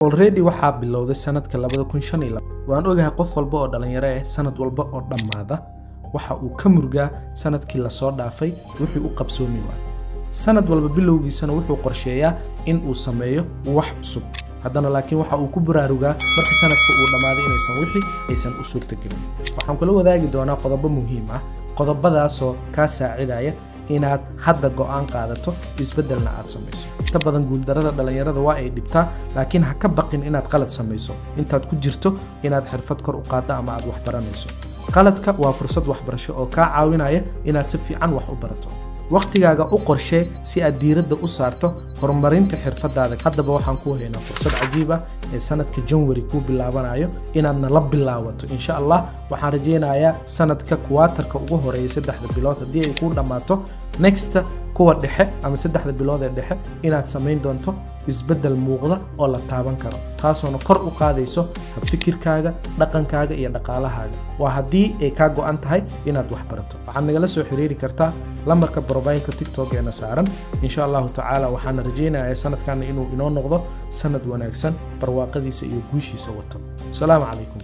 already waxaa bilowday sanadka 2015 waan ogahay qof walba oo dhalinyaro ah sanad walba oo dhamaada waxa uu ka murgaa sanadkii la soo dhaafay wixii uu qabsoomi waa sanad walba bilowgiisana wuxuu qorsheeyaa in uu sameeyo wax cusub haddana laakiin waxa uu ku baraarugaa markii sanadka uu dhamaaday inaysan wixii aysan u suurtagelin waxaan kula wadaagi doonaa qodobo muhiim ah qodobadaasoo ka saacidaya inaad hadda go'aan qaadato isbedelna aad samayso inta badan guuldarada dhalinyarada waa ay dhibtaa laakiin ha ka baqin inaad qalad samayso intaad ku jirto inaad xirfad kor u qaaddo ama aad wax baranayso qaladka waa fursad waxbarasho oo ka caawinaya inaad si fiican wax u barato waqtigaaga u qorshee si aad diiradda u saarto horumarinta xirfadaada haddaba waxaan ku haynaa fursad cajiib ah ee sanadka January ku bilaabanayo inaadna la bilaawato insha Allah waxaan rajeynayaa sanadka kwaatarka ugu horeeya 3 bilood hadii ay ku dhamaato next kuwa dhexe ama 3 bilood ee dhexe inaad sameyn doonto isbedel muuqda oo la taaban karo taasoo kor u qaadayso fikirkaaga dhaqankaaga iyo dhaqaalahaaga waa hadii ay ka go'an tahay inaad wax barato waxaad nagala soo xiriiri kartaa lambarka profile-ka TikTok ee nasaaran insha Allah ta'ala waxaan rajeynayaa sanadkan inuu inoo noqdo sanad wanaagsan barwaaqadiisa iyo guushiisa wato salaamu calaykum